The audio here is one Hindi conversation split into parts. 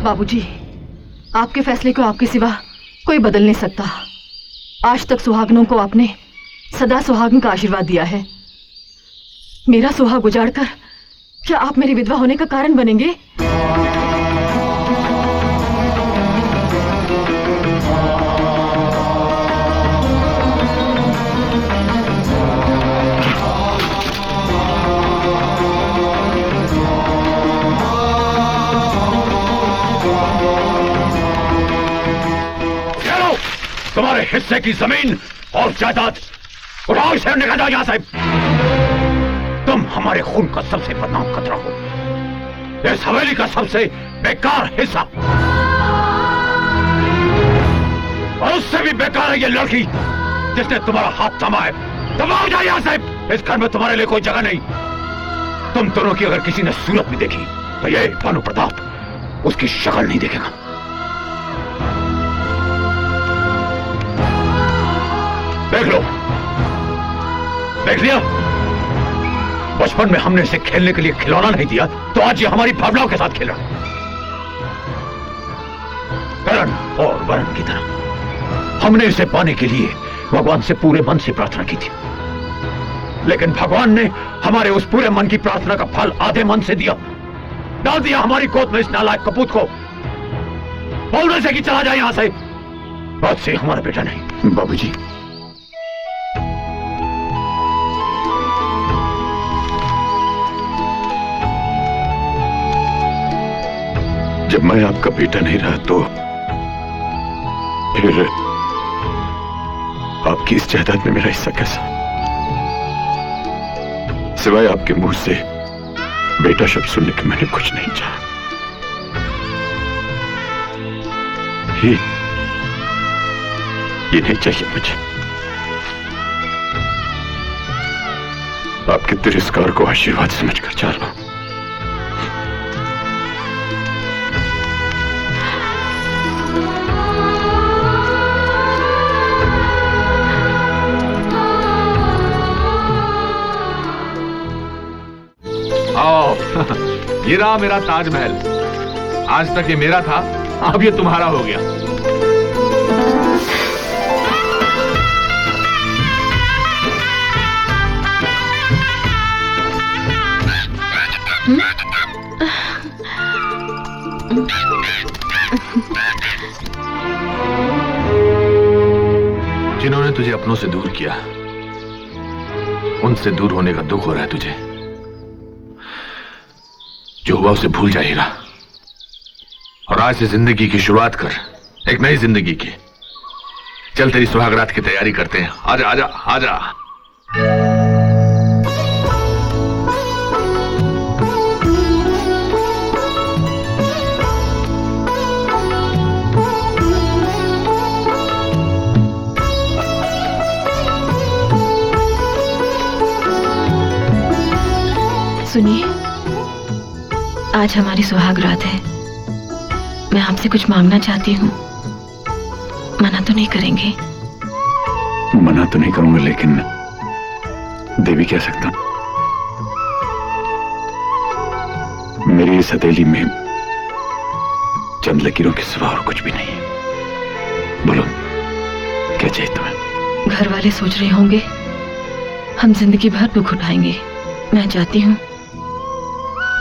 बाबूजी, आपके फैसले को आपके सिवा कोई बदल नहीं सकता। आज तक सुहागनों को आपने सदा सुहागन का आशीर्वाद दिया है। मेरा सुहाग उजाड़कर क्या आप मेरी विधवा होने का कारण बनेंगे? तुम्हारे हिस्से की जमीन और जायदाद उठाओ, इसे निकाल जाओ यहां से। तुम हमारे खून का सबसे बदनाम खतरा हो, इस हवेली का सबसे बेकार हिस्सा, और उससे भी बेकार है ये लड़की जिसने तुम्हारा हाथ थामा है। दबाओ जाओ यहां से, इस घर में तुम्हारे लिए कोई जगह नहीं। तुम दोनों की अगर किसी ने सूरत भी देखी तो ये भानु प्रताप उसकी शक्ल नहीं देखेगा। देख लो, देख लिया? बचपन में हमने इसे खेलने के लिए खिलौना नहीं दिया तो आज ये हमारी भावनाओं के साथ खेल रहा है, करण और वरण की तरह। हमने इसे पाने के लिए भगवान से पूरे मन से प्रार्थना की थी, लेकिन भगवान ने हमारे उस पूरे मन की प्रार्थना का फल आधे मन से दिया। डाल दिया हमारी गोद में इस नालायक कपूत को। बोल से कि चला जाए यहां से, आज से हमारा बेटा नहीं। बाबूजी, जब मैं आपका बेटा नहीं रहा तो फिर आपकी इस जायदाद में मेरा हिस्सा कैसा? सिवाय आपके मुंह से बेटा शब्द सुनने के मैंने कुछ नहीं चाहा। ये नहीं चाहिए मुझे। आपके तिरस्कार को आशीर्वाद समझकर जा रहा हूं। ये रहा मेरा ताजमहल। आज तक ये मेरा था, अब ये तुम्हारा हो गया। जिन्होंने तुझे अपनों से दूर किया, उनसे दूर होने का दुख हो रहा है तुझे। जो हुआ उसे भूल जाएगा और आज से जिंदगी की शुरुआत कर, एक नई जिंदगी की। चल तेरी सुहागरात की तैयारी करते हैं। आजा आजा आजा। सुनिए, आज हमारी सुहागरात है। मैं आपसे कुछ मांगना चाहती हूँ, मना तो नहीं करेंगे? मना तो नहीं करूंगा, लेकिन दे भी क्या सकता। मेरी इस हथेली में चंद लकीरों के सिवा और कुछ भी नहीं है। बोलो, क्या चाहिए तुम्हें? घर वाले सोच रहे होंगे हम जिंदगी भर दुख उठाएंगे। मैं चाहती हूँ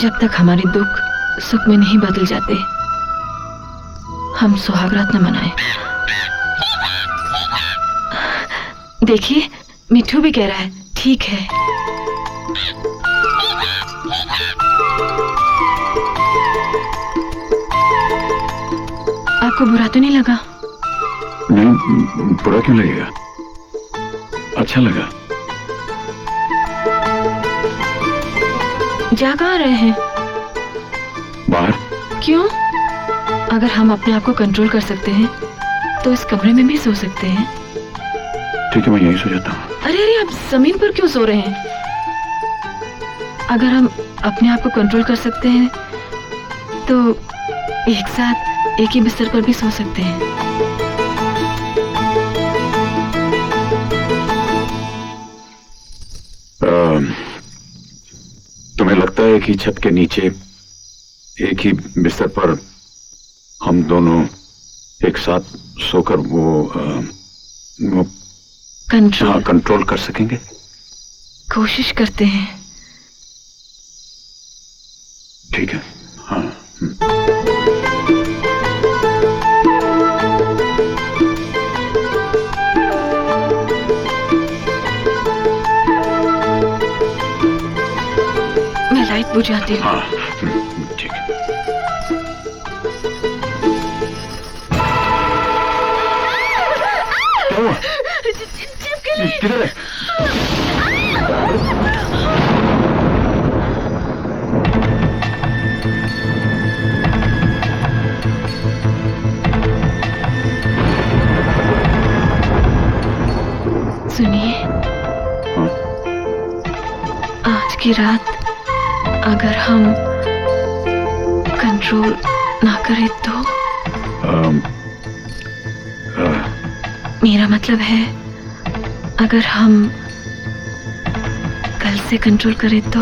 जब तक हमारे दुख सुख में नहीं बदल जाते, हम सुहागरात न मनाएं। देखिए, मिठू भी कह रहा है ठीक है। आपको बुरा तो नहीं लगा? नहीं, बुरा क्यों लगेगा? अच्छा लगा। जा कहाँ रहे हैं? बाहर। क्यों? अगर हम अपने आप को कंट्रोल कर सकते हैं तो इस कमरे में भी सो सकते हैं। ठीक है, मैं यहीं सो जाता हूँ। अरे अरे, आप जमीन पर क्यों सो रहे हैं? अगर हम अपने आप को कंट्रोल कर सकते हैं तो एक साथ एक ही बिस्तर पर भी सो सकते हैं। तुम्हें लगता है कि छत के नीचे एक ही बिस्तर पर हम दोनों एक साथ सोकर वो कंट्रोल कंट्रोल कर सकेंगे। कोशिश करते हैं। ठीक है। हाँ। मैं लाइट बुझाती हूँ। हाँ ठीक है। क्या हुआ? किधर है? सुनिए, हाँ? आज की रात अगर हम कंट्रोल ना करें तो मेरा मतलब है अगर हम कल से कंट्रोल करें तो।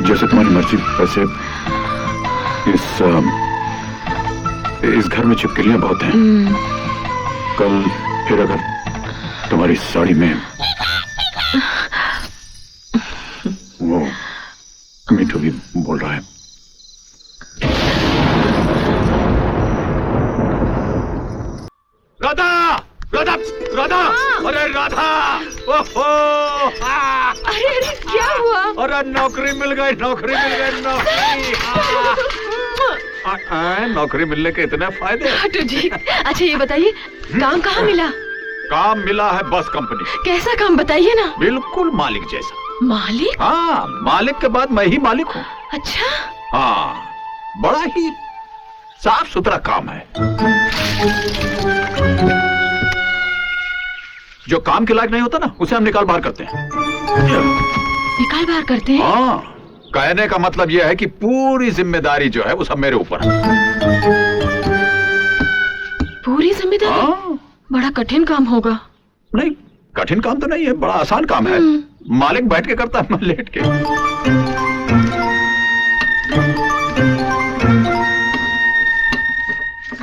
जैसे तुम्हारी मर्जी। वैसे इस घर में छिपकलियां बहुत हैं। कल फिर अगर तुम्हारी साड़ी में वो मीठू भी बोल रहा है। राधा, राधा, राधा, अरे राधा, ओहो, अरे अरे क्या हुआ? अरे नौकरी मिल गई, नौकरी मिल गई, नौकरी। नौकरी मिलने के इतने फायदे। हटो जी। अच्छा ये बताइए, काम कहाँ मिला? काम मिला है बस कंपनी। कैसा काम बताइए ना। बिल्कुल मालिक जैसा। मालिक? हाँ, मालिक के बाद मैं ही मालिक हूँ। अच्छा। हाँ, बड़ा ही साफ सुथरा काम है। जो काम के लायक नहीं होता ना, उसे हम निकाल बाहर करते हैं। निकाल बाहर करते हैं? हाँ, कहने का मतलब यह है कि पूरी जिम्मेदारी जो है वो सब मेरे ऊपर है। पूरी जिम्मेदारी? हाँ। बड़ा कठिन काम होगा। नहीं, कठिन काम तो नहीं है, बड़ा आसान काम है। मालिक बैठ के करता है, मैं लेट के।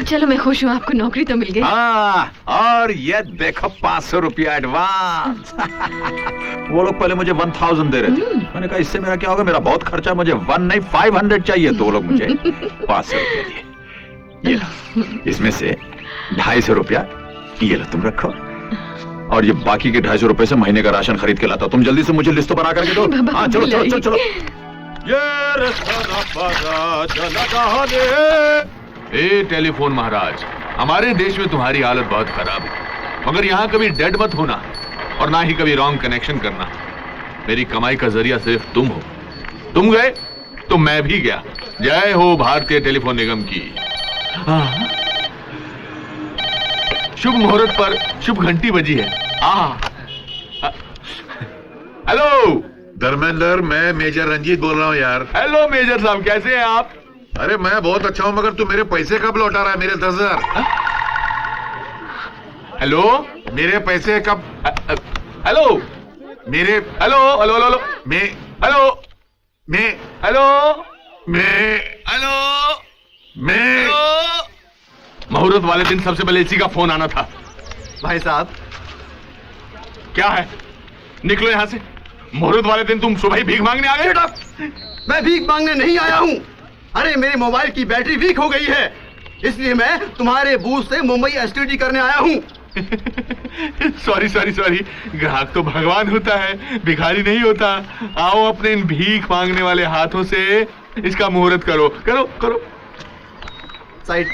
चलो मैं खुश हूँ, आपको नौकरी तो मिल गई। हाँ, और ये देखो 500 रुपया एडवांस। वो लोग पहले मुझे 1000 दे रहे थे। मैंने कहा इससे मेरा क्या होगा, मेरा बहुत खर्चा, मुझे 1 नहीं 500 चाहिए। तो वो लोग मुझे 500 रुपया दिए। ये लो, इसमें से 250 रुपया ये लो तुम रखो, और ये बाकी के 250 रुपए से महीने का राशन खरीद के लाता। तुम जल्दी से मुझे लिस्ट तो बना करके दो। हाँ चलो चलो चलो चलो। ए टेलीफोन महाराज, हमारे देश में तुम्हारी हालत बहुत खराब है, मगर यहाँ कभी डेड मत होना और ना ही कभी रॉन्ग कनेक्शन करना। मेरी कमाई का जरिया सिर्फ तुम हो। तुम गए तो मैं भी गया। जय हो भारतीय टेलीफोन निगम की। शुभ मुहूर्त पर शुभ घंटी बजी है। हेलो धर्मेंद्र, मैं मेजर रंजीत बोल रहा हूँ यार। हेलो मेजर साहब, कैसे हैं आप? अरे मैं बहुत अच्छा हूँ, मगर तू मेरे पैसे कब लौटा रहा है? मेरे 10,000। हेलो, मेरे पैसे कब? हेलो मेरे हेलो हेलो हेलो मैं हेलो मैं हेलो मैं हेलो मैं मुहूर्त वाले दिन सबसे पहले इसी का फोन आना था। भाई साहब, क्या है? निकलो यहां से। मुहूर्त वाले दिन तुम सुबह ही भीख मांगने आ गए? मैं भीख मांगने नहीं आया हूँ। अरे मेरे मोबाइल की बैटरी वीक हो गई है, इसलिए मैं तुम्हारे बूथ से मुंबई एसटीडी करने आया हूँ। सॉरी सॉरी सॉरी, ग्राहक तो भगवान होता है, भिखारी नहीं होता। आओ अपने इन भीख मांगने वाले हाथों से इसका मुहूर्त करो करो करो। साइड।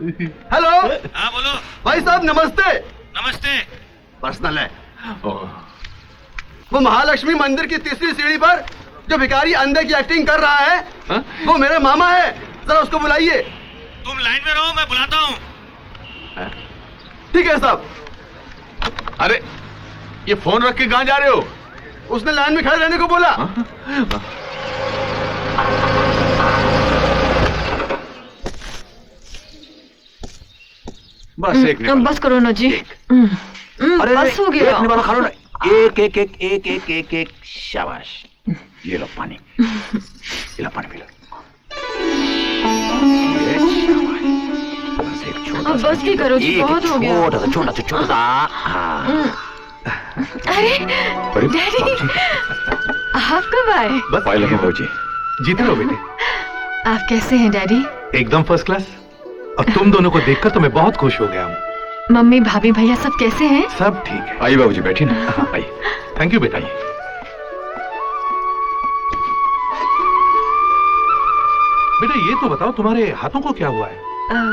हेलो। हाँ बोलो। भाई साहब नमस्ते। नमस्ते। पर्सनल है। वो महालक्ष्मी मंदिर की तीसरी सीढ़ी पर जो भिखारी अंधे की एक्टिंग कर रहा है, वो मेरे मामा है। जरा उसको बुलाइए। तुम लाइन में रहो, मैं बुलाता हूँ। ठीक है साहब। अरे ये फोन रख के कहां जा रहे हो? उसने लाइन में खड़े रहने को बोला। बस एक बस करो ना जी। अरे बस हो गया। एक निवाला खा लो ना। एक एक एक एक एक एक एक शाबाश। ये लो पानी, ये लो पानी पी लो। बस एक छोटा अब बस भी करो जी, बहुत हो गया। छोटा सा हाँ। अरे अरे डैडी, बाबूजी, आप कब आए? बस पाए लगे बाबूजी। जीते रहो बेटे, आप कैसे हैं डैडी? एकदम फर्स्ट क्लास। और तुम दोनों को देखकर तो मैं बहुत खुश हो गया हूँ। मम्मी भाभी भैया सब कैसे हैं? सब ठीक है। आइए बाबूजी, बैठिए ना। हाँ, आइए। थैंक यू बेटा। बेटा ये तो बताओ, तुम्हारे हाथों को क्या हुआ है?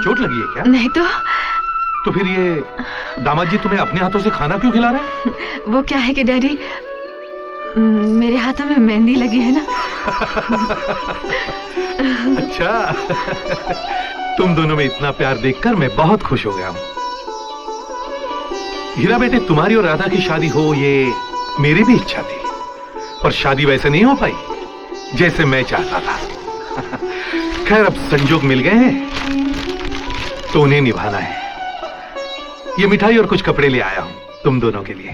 चोट लगी है क्या? नहीं तो फिर ये दामाद जी तुम्हें अपने हाथों से खाना क्यों खिला रहे हैं? वो क्या है कि डैडी, मेरे हाथों में मेहंदी लगी है ना। अच्छा। तुम दोनों में इतना प्यार देखकर मैं बहुत खुश हो गया हूँ। हीरा बेटे, तुम्हारी और राधा की शादी हो ये मेरी भी इच्छा थी, पर शादी वैसे नहीं हो पाई जैसे मैं चाहता था। खैर अब संजोग मिल गए हैं तो उन्हें निभाना है। ये मिठाई और कुछ कपड़े ले आया हूँ तुम दोनों के लिए।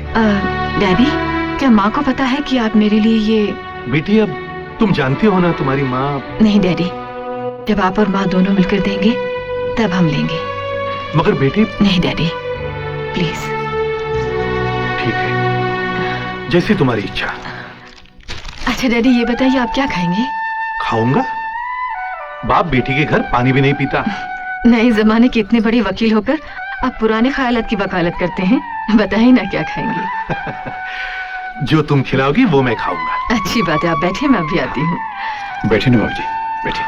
डैडी, क्या माँ को पता है कि आप मेरे लिए ये? बेटी अब तुम जानती हो ना, तुम्हारी माँ। नहीं डैडी, जब आप और माँ दोनों मिलकर देंगे तब हम लेंगे। मगर बेटी। नहीं डैडी, प्लीज। ठीक है, जैसी तुम्हारी इच्छा। अच्छा डैडी, ये बताइए आप क्या खाएंगे? खाऊंगा। बाप बेटी के घर पानी भी नहीं पीता। नए जमाने के इतने बड़े वकील होकर आप पुराने ख्यालात की वकालत करते हैं। बताइए ना क्या खाएंगे? जो तुम खिलाओगी वो मैं खाऊंगा। अच्छी बात है, आप बैठिए, मैं अभी आती हूँ। बैठिए ना बाबूजी, बैठिए।